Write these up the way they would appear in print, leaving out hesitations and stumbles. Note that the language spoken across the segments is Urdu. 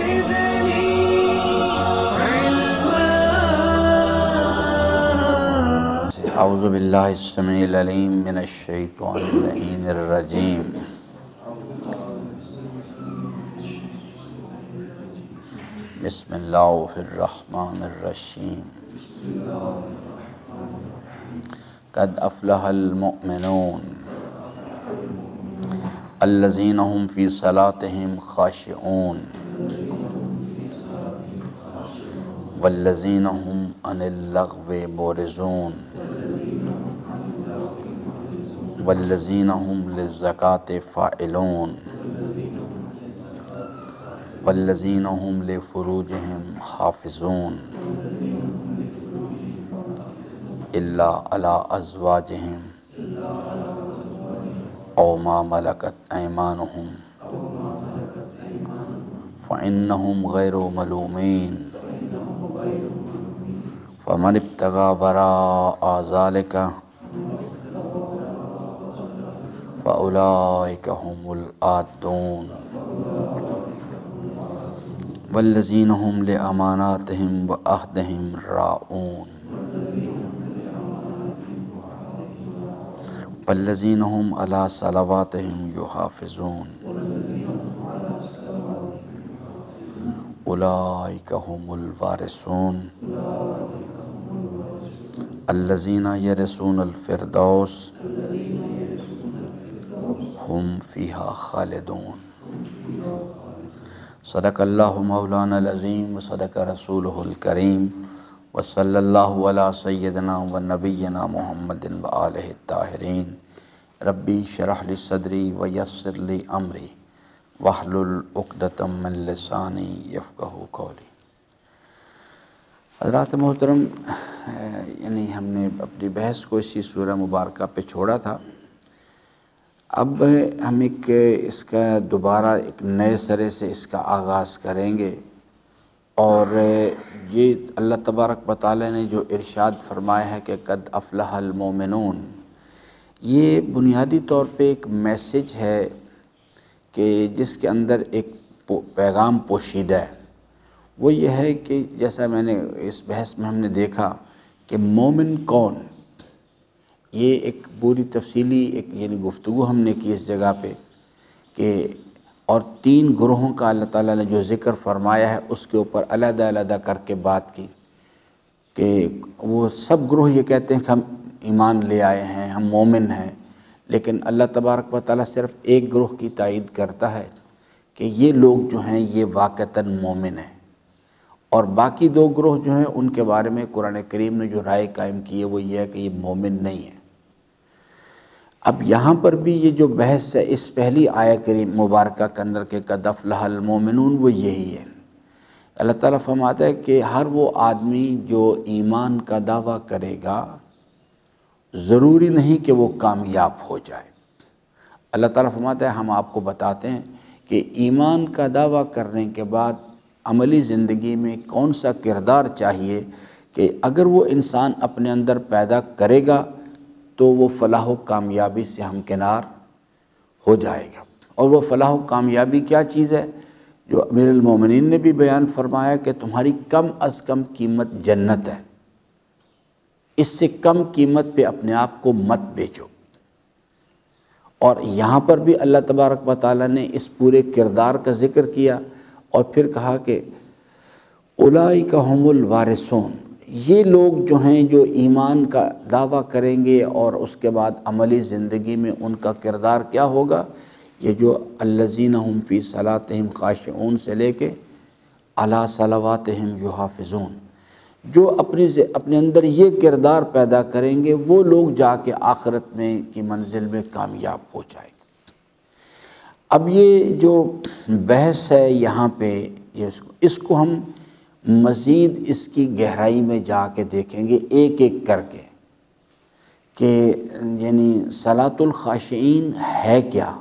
زدني علما. اعوذ باللہ السمیع العلیم من الشیطان اللعین الرجیم. بسم اللہ الرحمن الرحیم. قد افلح المؤمنون الذین هم فی صلاتهم خاشعون والذین هم عن اللغو معرضون والذین هم للزکاة فاعلون والذین هم لفروجهم حافظون الا علی ازواجهم او ما ملکت ایمانهم فإنهم غیر ملومین فمن ابتغى وراء ذلك فأولئك هم العادون والذین هم لأماناتهم وعهدهم راعون والذین هم علی صلواتهم یحافظون اولئک هم الوارثون الذین یرثون الفردوس هم فیہا خالدون. صدق اللہ مولانا العظیم وصدق رسولہ الکریم وصلی اللہ علی سیدنا و نبینا محمد وآلہ الطاہرین. ربی شرح لی صدری ویسر لی امری واحلل عقدۃ من لسانی یفقہوا قولی. حضرات محترم، یعنی ہم نے اپنی بحث کو اسی سورہ مبارکہ پہ چھوڑا تھا. اب ہم اس کا دوبارہ ایک نئے سرے سے اس کا آغاز کریں گے، اور یہ اللہ تبارک و تعالی نے جو ارشاد فرمایا ہے کہ قد افلح المؤمنون، یہ بنیادی طور پہ ایک میسج ہے کہ جس کے اندر ایک پیغام پوشیدہ ہے. وہ یہ ہے کہ جیسا میں نے اس بحث میں ہم نے دیکھا کہ مومن کون، یہ ایک پوری تفصیلی ایک یعنی گفتگو ہم نے کی اس جگہ پہ کہ اور 3 گروہوں کا اللہ تعالیٰ نے جو ذکر فرمایا ہے اس کے اوپر علیحدہ علیحدہ کر کے بات کی کہ وہ سب گروہ یہ کہتے ہیں کہ ہم ایمان لے آئے ہیں، ہم مومن ہیں، لیکن اللہ تبارک و تعالیٰ صرف ایک گروہ کی تائید کرتا ہے کہ یہ لوگ جو ہیں یہ واقعتاً مومن ہیں، اور باقی 2 گروہ جو ہیں ان کے بارے میں قرآن کریم نے جو رائے قائم کی ہے وہ یہ ہے کہ یہ مومن نہیں ہے. اب یہاں پر بھی یہ جو بحث ہے اس پہلی آیت کریم مبارکہ کے اندر کہ قد افلح المؤمنون، وہ یہی ہے. اللہ تعالیٰ فرماتا ہے کہ ہر وہ آدمی جو ایمان کا دعویٰ کرے گا ضروری نہیں کہ وہ کامیاب ہو جائے. اللہ تعالیٰ فرماتا ہے ہم آپ کو بتاتے ہیں کہ ایمان کا دعویٰ کرنے کے بعد عملی زندگی میں کون سا کردار چاہیے کہ اگر وہ انسان اپنے اندر پیدا کرے گا تو وہ فلاح و کامیابی سے ہمکنار ہو جائے گا. اور وہ فلاح و کامیابی کیا چیز ہے؟ جو امیر المومنین نے بھی بیان فرمایا کہ تمہاری کم از کم قیمت جنت ہے، اس سے کم قیمت پہ اپنے آپ کو مت بیچو. اور یہاں پر بھی اللہ تبارک و تعالیٰ نے اس پورے کردار کا ذکر کیا اور پھر کہا کہ اولئک هم الوارثون، یہ لوگ جو ہیں جو ایمان کا دعویٰ کریں گے اور اس کے بعد عملی زندگی میں ان کا کردار کیا ہوگا، یہ جو الذین هم فی صلاتهم خاشعون سے لے کے علی صلواتهم یحافظون، جو اپنے اندر یہ کردار پیدا کریں گے وہ لوگ جا کے آخرت میں کی منزل میں کامیاب ہو جائیں گے. اب یہ جو بحث ہے یہاں پہ اس کو ہم مزید اس کی گہرائی میں جا کے دیکھیں گے ایک ایک کر کے کہ یعنی صلاۃ الخاشعین ہے کیا،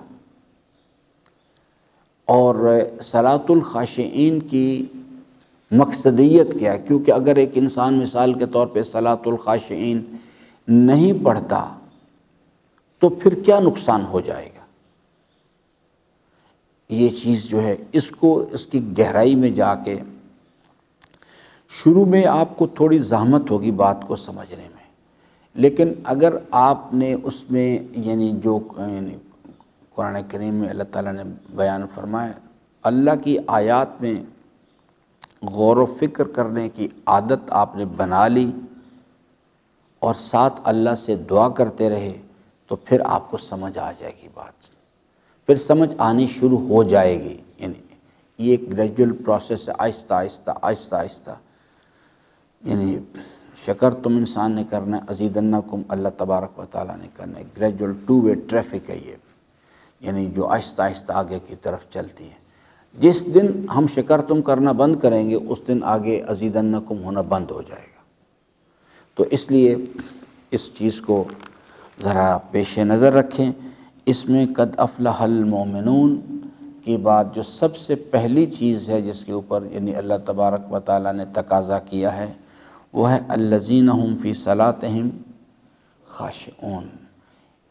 اور صلاۃ الخاشعین کی مقصدیت کیا ہے. کیونکہ اگر ایک انسان مثال کے طور پہ صلاۃ الخاشعین نہیں پڑھتا تو پھر کیا نقصان ہو جائے گا. یہ چیز جو ہے اس کو اس کی گہرائی میں جا کے شروع میں آپ کو تھوڑی زحمت ہوگی بات کو سمجھنے میں، لیکن اگر آپ نے اس میں یعنی جو قرآن کریم میں اللہ تعالیٰ نے بیان فرمایا، اللہ کی آیات میں غور و فکر کرنے کی عادت آپ نے بنا لی اور ساتھ اللہ سے دعا کرتے رہے، تو پھر آپ کو سمجھ آ جائے گی بات، پھر سمجھ آنی شروع ہو جائے گی۔ یعنی یہ ایک گریجول پروسیس ہے، آہستہ آہستہ آہستہ آہستہ، یعنی شکر تم انسان نے کرنا ہے، ازیدنکم اللہ تبارک و تعالیٰ نے کرنا ہے، گریجول ٹو وے ٹریفک ہے یہ، یعنی جو آہستہ آہستہ آگے کی طرف چلتی ہے۔ جس دن ہم شکر تم کرنا بند کریں گے اس دن آگے ازیدنکم ہونا بند ہو جائے گا۔ تو اس لیے اس چیز کو ذرا پیش نظر رکھیں۔ اس میں قد افلح المومنون کی بات جو سب سے پہلی چیز ہے جس کے اوپر یعنی اللہ تبارک و تعالیٰ نے تقاضا کیا ہے، وہ ہے الذین هم فی صلاتہم خاشعون۔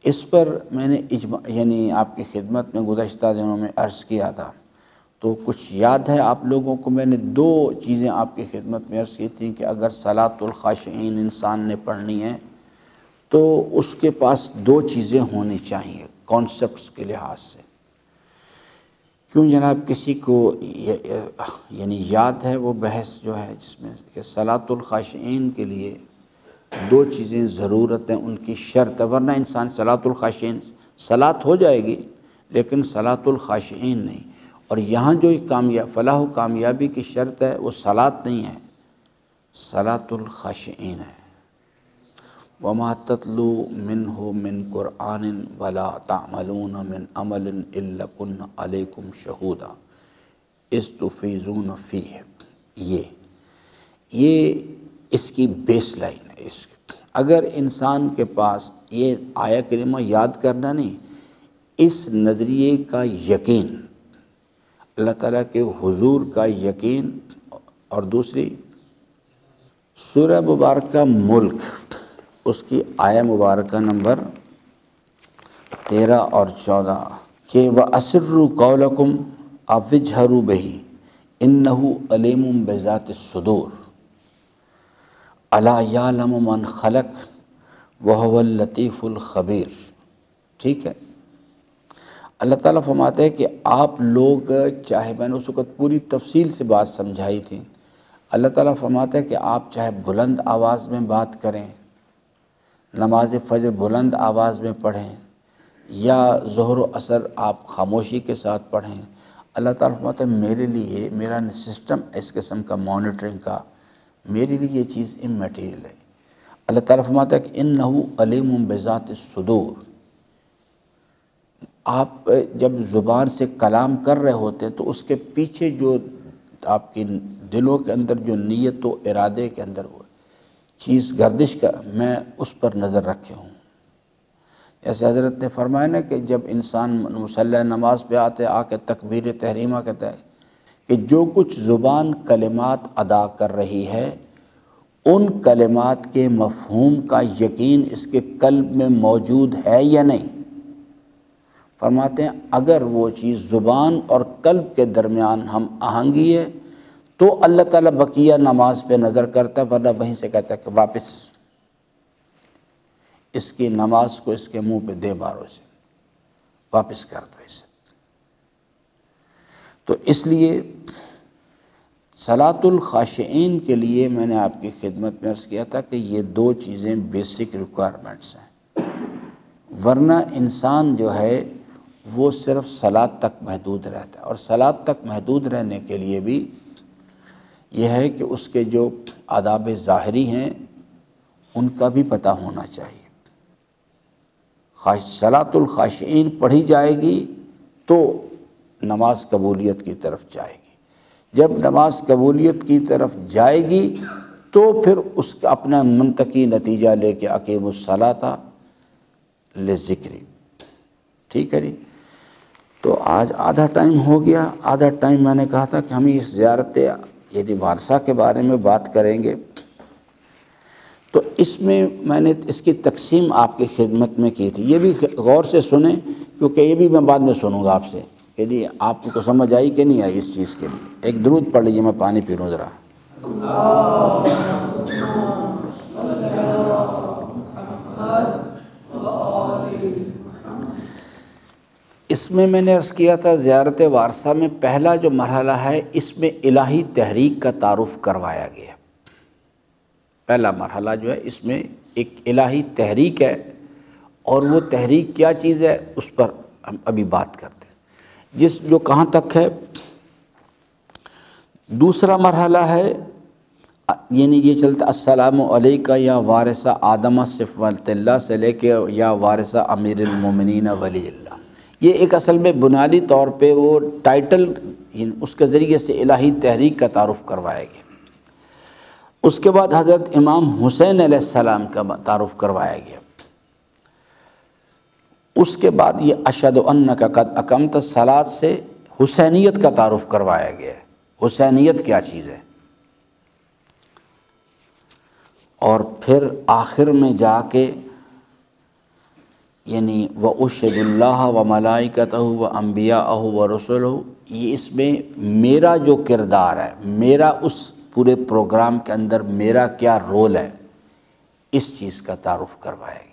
اس پر میں نے یعنی آپ کی خدمت میں گزشتہ دنوں میں عرض کیا تھا، تو کچھ یاد ہے آپ لوگوں کو، میں نے دو چیزیں آپ کی خدمت میں عرض کی تھیں کہ اگر صلاۃ الخاشعین انسان نے پڑھنی ہے تو اس کے پاس دو چیزیں ہونی چاہیے کانسیپٹس کے لحاظ سے۔ کیوں جناب کسی کو یعنی یاد ہے وہ بحث جو ہے جس میں کہ صلاۃ الخاشعین کے لیے دو چیزیں ضرورت ہیں، ان کی شرط ہے، ورنہ انسان صلاۃ الخاشعین صلاۃ ہو جائے گی لیکن صلاۃ الخاشعین نہیں۔ اور یہاں جو فلاح و کامیابی کی شرط ہے وہ صلاۃ نہیں ہے، صلاۃ الخاشعین ہے۔ وَمَا تَتْلُو مِنْهُ مِنْ قُرْآنٍ وَلَا تَعْمَلُونَ مِنْ عَمَلٍ إِلَّا كُنَّا عَلَيْكُمْ شَهُودًا إِذْ تُفِيضُونَ فِيهِ۔ یہ اس کی بیس لائن ہے۔ اگر انسان کے پاس یہ آیہ کریمہ یاد کرنا نہیں، اس نظریے کا یقین، اللہ تعالیٰ کے حضور کا یقین، اور دوسری سورہ مبارکہ ملک اس کی آیہ مبارکہ نمبر 13 اور 14 کہ وَأَسِرُّوا قَوْلَكُمْ أَوِ اجْهَرُوا بِهِ إِنَّهُ عَلِيمٌ بِذَاتِ الصُّدُورِ أَلَا يَعْلَمُ مَنْ خَلَقَ وَهُوَ اللَّطِيفُ الْخَبِيرُ۔ ٹھیک ہے، اللہ تعالیٰ فرماتے ہیں کہ آپ لوگ چاہے، میں نے اس وقت پوری تفصیل سے بات سمجھائی تھی، اللہ تعالیٰ فرماتا ہے کہ آپ چاہے بلند آواز میں بات کریں، نماز فجر بلند آواز میں پڑھیں، یا ظہر و عصر آپ خاموشی کے ساتھ پڑھیں، اللہ تعالیٰ فرماتا ہے میرے لیے میرا سسٹم اس قسم کا مانیٹرنگ کا، میرے لیے یہ چیز اممیٹیریل ہے۔ اللہ تعالیٰ فرماتا ہے کہ انہو علیم بذات الصدور۔ آپ جب زبان سے کلام کر رہے ہوتے ہیں تو اس کے پیچھے جو آپ کی دلوں کے اندر جو نیت و ارادے کے اندر وہ چیز گردش کا، میں اس پر نظر رکھے ہوں۔ جیسے حضرت نے فرمایا نا کہ جب انسان مصلی نماز پہ آتے آ کے تکبیر تحریمہ کہتا ہے کہ جو کچھ زبان کلمات ادا کر رہی ہے ان کلمات کے مفہوم کا یقین اس کے قلب میں موجود ہے یا نہیں۔ فرماتے ہیں اگر وہ چیز زبان اور قلب کے درمیان ہم آہنگی ہے تو اللہ تعالیٰ بقیہ نماز پہ نظر کرتا ہے، ورنہ وہیں سے کہتا ہے کہ واپس اس کی نماز کو اس کے منہ پہ دے مارو، اسے واپس کر دو اسے۔ تو اس لیے صلاۃ الخاشعین کے لیے میں نے آپ کی خدمت میں عرض کیا تھا کہ یہ دو چیزیں بیسک ریکوائرمنٹس ہیں، ورنہ انسان جو ہے وہ صرف صلاۃ تک محدود رہتا ہے، اور صلاۃ تک محدود رہنے کے لیے بھی یہ ہے کہ اس کے جو آداب ظاہری ہیں ان کا بھی پتہ ہونا چاہیے۔ صلاۃ الخاشعین پڑھی جائے گی تو نماز قبولیت کی طرف جائے گی، جب نماز قبولیت کی طرف جائے گی تو پھر اس کا اپنا منطقی نتیجہ لے کے اقیموا الصلاۃ لذکری۔ ٹھیک ہے جی، تو آج آدھا ٹائم ہو گیا، آدھا ٹائم میں نے کہا تھا کہ ہم اس زیارت یعنی وارثہ کے بارے میں بات کریں گے، تو اس میں نے اس کی تقسیم آپ کی خدمت میں کی تھی، یہ بھی غور سے سنیں کیونکہ یہ بھی میں بعد میں سنوں گا آپ سے کہ جی آپ کو سمجھ آئی کہ نہیں آئی اس چیز کے لیے؟ ایک درود پڑھ لیجیے، میں پانی پی لوں ذرا۔ اس میں نے عرض کیا تھا زیارت وارثہ میں پہلا جو مرحلہ ہے اس میں الہی تحریک کا تعارف کروایا گیا۔ پہلا مرحلہ جو ہے اس میں ایک الہی تحریک ہے، اور وہ تحریک کیا چیز ہے اس پر ہم ابھی بات کرتے ہیں، جو کہاں تک ہے۔ دوسرا مرحلہ ہے یعنی یہ چلتا السلام علیکہ یا وارث آدم صفوت اللہ سے لے کے یا وارث امیر المومنین ولی اللہ، یہ ایک اصل میں بنیادی طور پہ وہ ٹائٹل اس کے ذریعے سے الہی تحریک کا تعارف کروایا گیا۔ اس کے بعد حضرت امام حسین علیہ السلام کا تعارف کروایا گیا۔ اس کے بعد یہ اشہد انک قد اقمت الصلاۃ سے حسینیت کا تعارف کروایا گیا ہے، حسینیت کیا چیز ہے۔ اور پھر آخر میں جا کے یعنی وَأُشْهِدُ اللَّهَ وَمَلَائِكَتَهُ وَأَنْبِيَاءَهُ وَرُسُلَهُ، یہ اس میں میرا جو کردار ہے، میرا اس پورے پروگرام کے اندر میرا کیا رول ہے، اس چیز کا تعارف کروایا گیا۔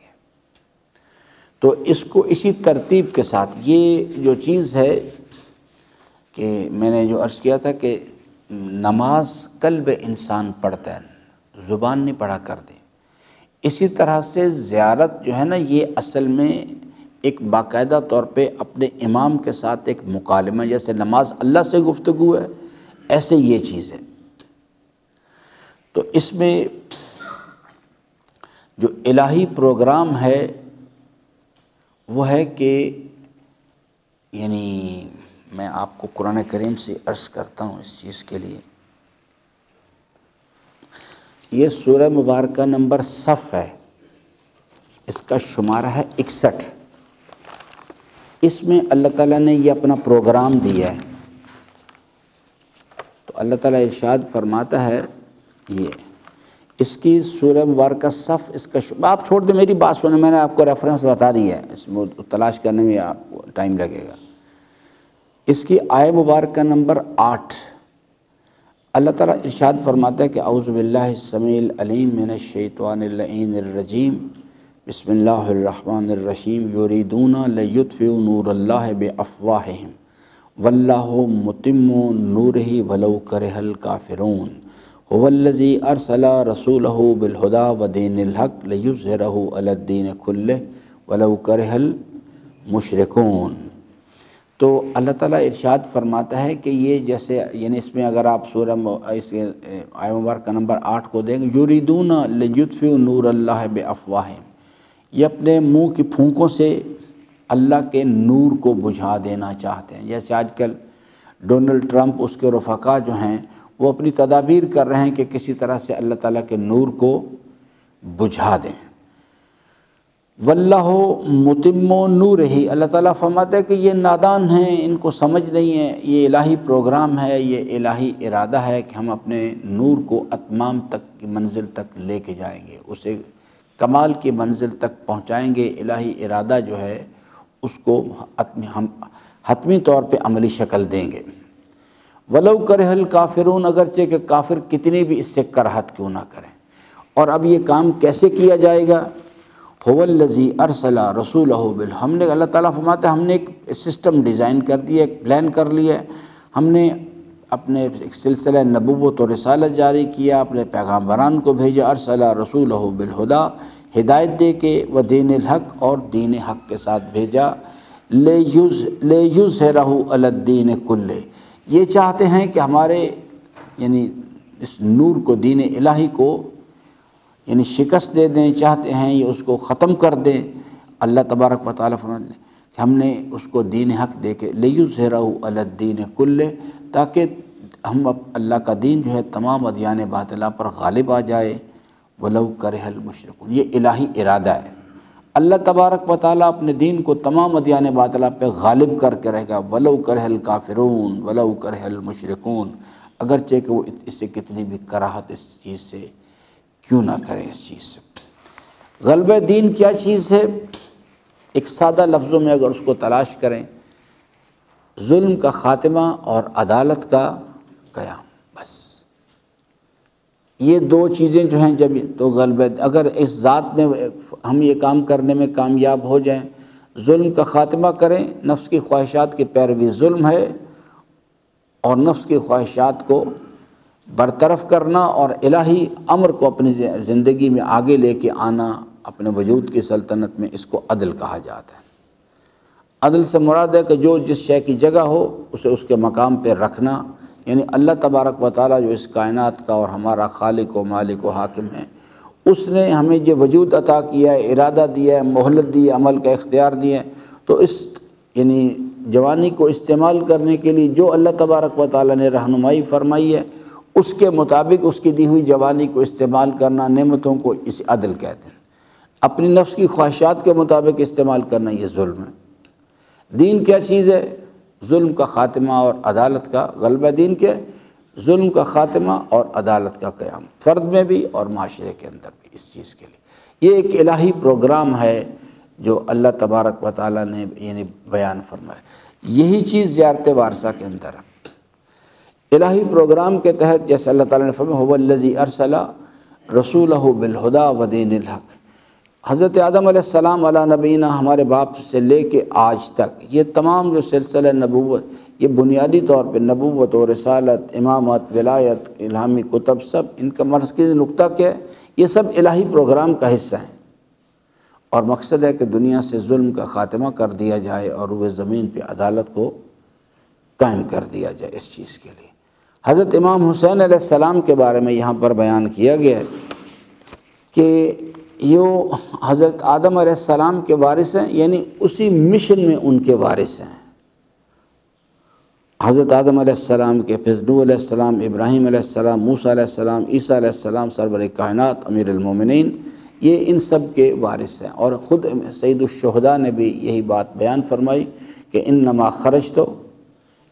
تو اس کو اسی ترتیب کے ساتھ یہ جو چیز ہے کہ میں نے جو عرض کیا تھا کہ نماز قلب انسان پڑھتا ہے، زبان نہیں پڑھا کرتے، اسی طرح سے زیارت جو ہے نا یہ اصل میں ایک باقاعدہ طور پہ اپنے امام کے ساتھ ایک مکالمہ، جیسے نماز اللہ سے گفتگو ہے ایسے یہ چیز ہے۔ تو اس میں جو الہی پروگرام ہے وہ ہے کہ یعنی میں آپ کو قرآن کریم سے عرض کرتا ہوں اس چیز کے لیے، یہ سورہ مبارکہ نمبر صف ہے، اس کا شمارہ ہے 61۔ اس میں اللہ تعالیٰ نے یہ اپنا پروگرام دیا ہے۔ تو اللہ تعالیٰ ارشاد فرماتا ہے، یہ اس کی سورہ مبارکہ صف، اس کا آپ چھوڑ دیں میری بات سنیں، میں نے آپ کو ریفرنس بتا دیا ہے، اس میں تلاش کرنے میں آپ کو ٹائم لگے گا۔ اس کی آیہ مبارکہ نمبر 8، اللہ تعالیٰ ارشاد فرماتا ہے کہ اعوذ باللہ السمیع العلیم من الشیطان اللعین الرجیم، بسم اللہ الرحمن الرحیم، یریدون لیطفئوا نور اللہ بافواہہم واللہ متم نورہ ولو کرہ الکافرون، هو الذی ارسل رسولہ بالہدی ودین الحق لیظہرہ علی الدین کلہ ولو کرہ المشرکون۔ تو اللہ تعالیٰ ارشاد فرماتا ہے کہ یہ جیسے یعنی اس میں اگر آپ سورہ اس آیہ مبارکہ نمبر 8 کو دیں گے، یریدون لیطفئوا نور اللہ بافواہہم، یہ اپنے منہ کی پھونکوں سے اللہ کے نور کو بجھا دینا چاہتے ہیں۔ جیسے آج کل ڈونلڈ ٹرمپ اس کے رفقا جو ہیں وہ اپنی تدابیر کر رہے ہیں کہ کسی طرح سے اللہ تعالیٰ کے نور کو بجھا دیں۔ واللہ متم نورہ، اللہ تعالیٰ فرماتا ہے کہ یہ نادان ہیں، ان کو سمجھ نہیں ہے، یہ الہی پروگرام ہے، یہ الہی ارادہ ہے کہ ہم اپنے نور کو اتمام تک کی منزل تک لے کے جائیں گے، اسے کمال کی منزل تک پہنچائیں گے۔ الہی ارادہ جو ہے اس کو ہم حتمی طور پہ عملی شکل دیں گے۔ ولو کرہ الکافرون، اگرچہ کہ کافر کتنی بھی اس سے کراہت کیوں نہ کریں۔ اور اب یہ کام کیسے کیا جائے گا؟ هو الذی ارسل رسولہ بالحق، ہم نے اللہ تعالیٰ فرماتا ہے ہم نے ایک سسٹم ڈیزائن کر دیا، ایک پلان کر لیا ہے، ہم نے اپنے ایک سلسلہ نبوت و رسالت جاری کیا، اپنے پیغامبران کو بھیجا، ارسل رسولہ بالہدی، ہدایت دے کے، و دین الحق، اور دین حق کے ساتھ بھیجا، لیظہرہ علی الدین کلہ، یہ چاہتے ہیں کہ ہمارے یعنی اس نور کو، دین الہی کو یعنی شکست دے دیں، چاہتے ہیں یہ اس کو ختم کر دیں۔ اللہ تبارک و تعالیٰ فرماتے ہیں کہ ہم نے اس کو دین حق دے کے لیظہرہ علی الدین کلہ، تاکہ ہم اللہ کا دین جو ہے تمام ادیان باطلہ پر غالب آ جائے، ولو کرہ المشرکون، یہ الہی ارادہ ہے۔ اللہ تبارک و تعالیٰ اپنے دین کو تمام ادیان باطلہ پہ غالب کر کے رہے گا، ولو کرہ الکافرون ولو کرہ المشرکون، اگرچہ کہ وہ اس سے کتنی بھی کراہت اس چیز سے کیوں نہ کریں۔ اس چیز سے غلبہ دین کیا چیز ہے؟ ایک سادہ لفظوں میں اگر اس کو تلاش کریں، ظلم کا خاتمہ اور عدالت کا قیام، بس یہ دو چیزیں جو ہیں جب تو غلبہ، اگر اس ذات میں ہم یہ کام کرنے میں کامیاب ہو جائیں، ظلم کا خاتمہ کریں، نفس کی خواہشات کی پیروی ظلم ہے، اور نفس کی خواہشات کو برطرف کرنا اور الہی امر کو اپنی زندگی میں آگے لے کے آنا اپنے وجود کی سلطنت میں، اس کو عدل کہا جاتا ہے۔ عدل سے مراد ہے کہ جو جس شے کی جگہ ہو اسے اس کے مقام پہ رکھنا، یعنی اللہ تبارک و تعالیٰ جو اس کائنات کا اور ہمارا خالق و مالک و حاکم ہے، اس نے ہمیں یہ وجود عطا کیا ہے، ارادہ دیا ہے، مہلت دی ہے، عمل کا اختیار دیا ہے، تو اس یعنی جوانی کو استعمال کرنے کے لیے جو اللہ تبارک و تعالیٰ نے رہنمائی فرمائی ہے، اس کے مطابق اس کی دی ہوئی جوانی کو استعمال کرنا، نعمتوں کو اس عدل کہتے ہیں۔ اپنی نفس کی خواہشات کے مطابق استعمال کرنا یہ ظلم ہے۔ دین کیا چیز ہے؟ ظلم کا خاتمہ اور عدالت کا غلبہ۔ دین کیا ہے؟ ظلم کا خاتمہ اور عدالت کا قیام، فرد میں بھی اور معاشرے کے اندر بھی۔ اس چیز کے لیے یہ ایک الہی پروگرام ہے جو اللہ تبارک و تعالیٰ نے یعنی بیان فرمایا۔ یہی چیز زیارت وارثہ کے اندر ہے۔ الہی پروگرام کے تحت جیسے اللہ تعالیٰ نے فرمایا هو الذی ارسل رسولہ بالہدی ودین الحق، حضرت آدم علیہ السلام علی نبینا، ہمارے باپ سے لے کے آج تک یہ تمام جو سلسلہ نبوت، یہ بنیادی طور پہ نبوت و رسالت، امامت، ولایت، الہامی کتب، سب ان کا مرکزی نقطہ کیا ہے؟ یہ سب الہی پروگرام کا حصہ ہیں، اور مقصد ہے کہ دنیا سے ظلم کا خاتمہ کر دیا جائے اور روئے زمین پہ عدالت کو قائم کر دیا جائے۔ اس چیز کے لیے حضرت امام حسین علیہ السلام کے بارے میں یہاں پر بیان کیا گیا ہے کہ یہ حضرت آدم علیہ السلام کے وارث ہیں، یعنی اسی مشن میں ان کے وارث ہیں۔ حضرت آدم علیہ السلام کے پھر نوح علیہ السلام، ابراہیم علیہ السلام، موسیٰ علیہ السلام، عیسیٰ علیہ السلام، سرور کائنات امیر المومنین، یہ ان سب کے وارث ہیں۔ اور خود سید الشہداء نے بھی یہی بات بیان فرمائی کہ انما خرجت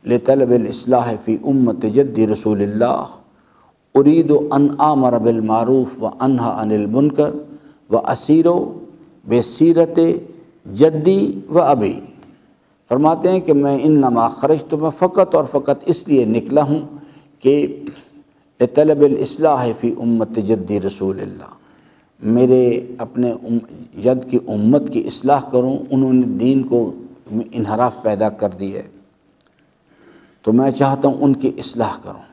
لطلب الاصلاح فی امت جد رسول اللہ ارید ان آمر بالمعروف وانہی عن المنکر واسیر بسیرت جدی و ابی۔ فرماتے ہیں کہ میں انما خرجت، میں فقط اور فقط اس لیے نکلا ہوں کہ لطلب الاصلاح فی امت جد رسول اللہ، میرے اپنے جد کی امت کی اصلاح کروں، انہوں نے دین کو انحراف پیدا کر دی ہے، تو میں چاہتا ہوں ان کی اصلاح کروں،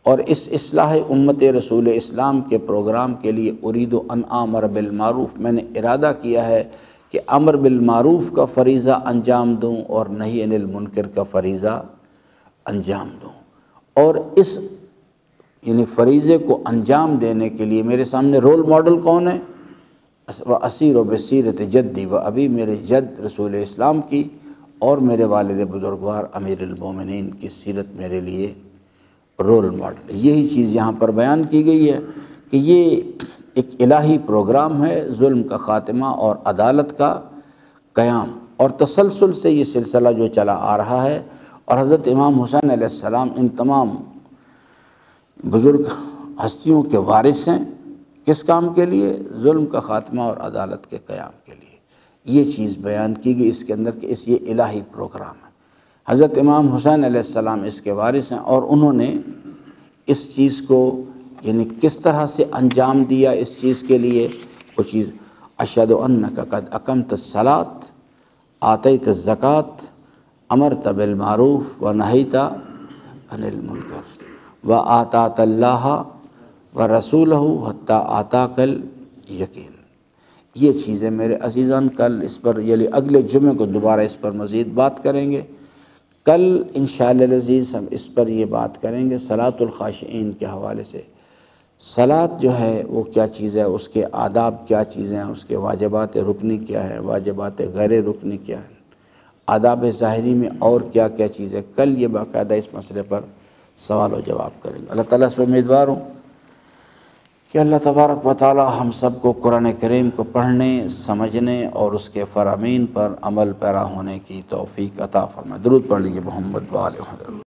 اور اس اصلاح امت رسول اسلام کے پروگرام کے لیے ارید ان آمر بالمعروف، میں نے ارادہ کیا ہے کہ امر بالمعروف کا فریضہ انجام دوں اور نہی عن المنکر کا فریضہ انجام دوں۔ اور اس یعنی فریضے کو انجام دینے کے لیے میرے سامنے رول ماڈل کون ہے؟ واسیر بسیرت جدی و ابی، میرے جد رسول اسلام کی اور میرے والد بزرگوار امیر المومنین کی سیرت میرے لیے رول ماڈل۔ یہی چیز یہاں پر بیان کی گئی ہے کہ یہ ایک الہی پروگرام ہے، ظلم کا خاتمہ اور عدالت کا قیام، اور تسلسل سے یہ سلسلہ جو چلا آ رہا ہے۔ اور حضرت امام حسین علیہ السلام ان تمام بزرگ ہستیوں کے وارث ہیں، کس کام کے لیے؟ ظلم کا خاتمہ اور عدالت کے قیام کے لیے۔ یہ چیز بیان کی گئی اس کے اندر کہ یہ الہی پروگرام ہے۔ حضرت امام حسین علیہ السلام اس کے وارث ہیں، اور انہوں نے اس چیز کو یعنی کس طرح سے انجام دیا اس چیز کے لیے، وہ چیز اشہد انک قد اقمت الصلاۃ آتیت الزکوٰۃ امرت بالمعروف ونہیت عن المنکر وآطعت اللہ ورسولہ حتی آتاک الیقین۔ یہ چیزیں میرے عزیزان کل اس پر یعنی اگلے جمعے کو دوبارہ اس پر مزید بات کریں گے۔ کل انشاءاللہ العزیز ہم اس پر یہ بات کریں گے صلاۃ الخاشعین کے حوالے سے۔ صلاۃ جو ہے وہ کیا چیز ہے، اس کے آداب کیا چیزیں ہیں، اس کے واجبات رکنی کیا ہے، واجبات غیر رکنی کیا ہے، آداب ظاہری میں اور کیا کیا چیز ہے۔ کل یہ باقاعدہ اس مسئلے پر سوال و جواب کریں گے۔ اللہ تعالیٰ سے امیدوار ہوں کہ اللہ تبارک و تعالی ہم سب کو قرآن کریم کو پڑھنے، سمجھنے اور اس کے فرامین پر عمل پیرا ہونے کی توفیق عطا فرمائے۔ درود پڑھ لیجیے محمد و آل محمد۔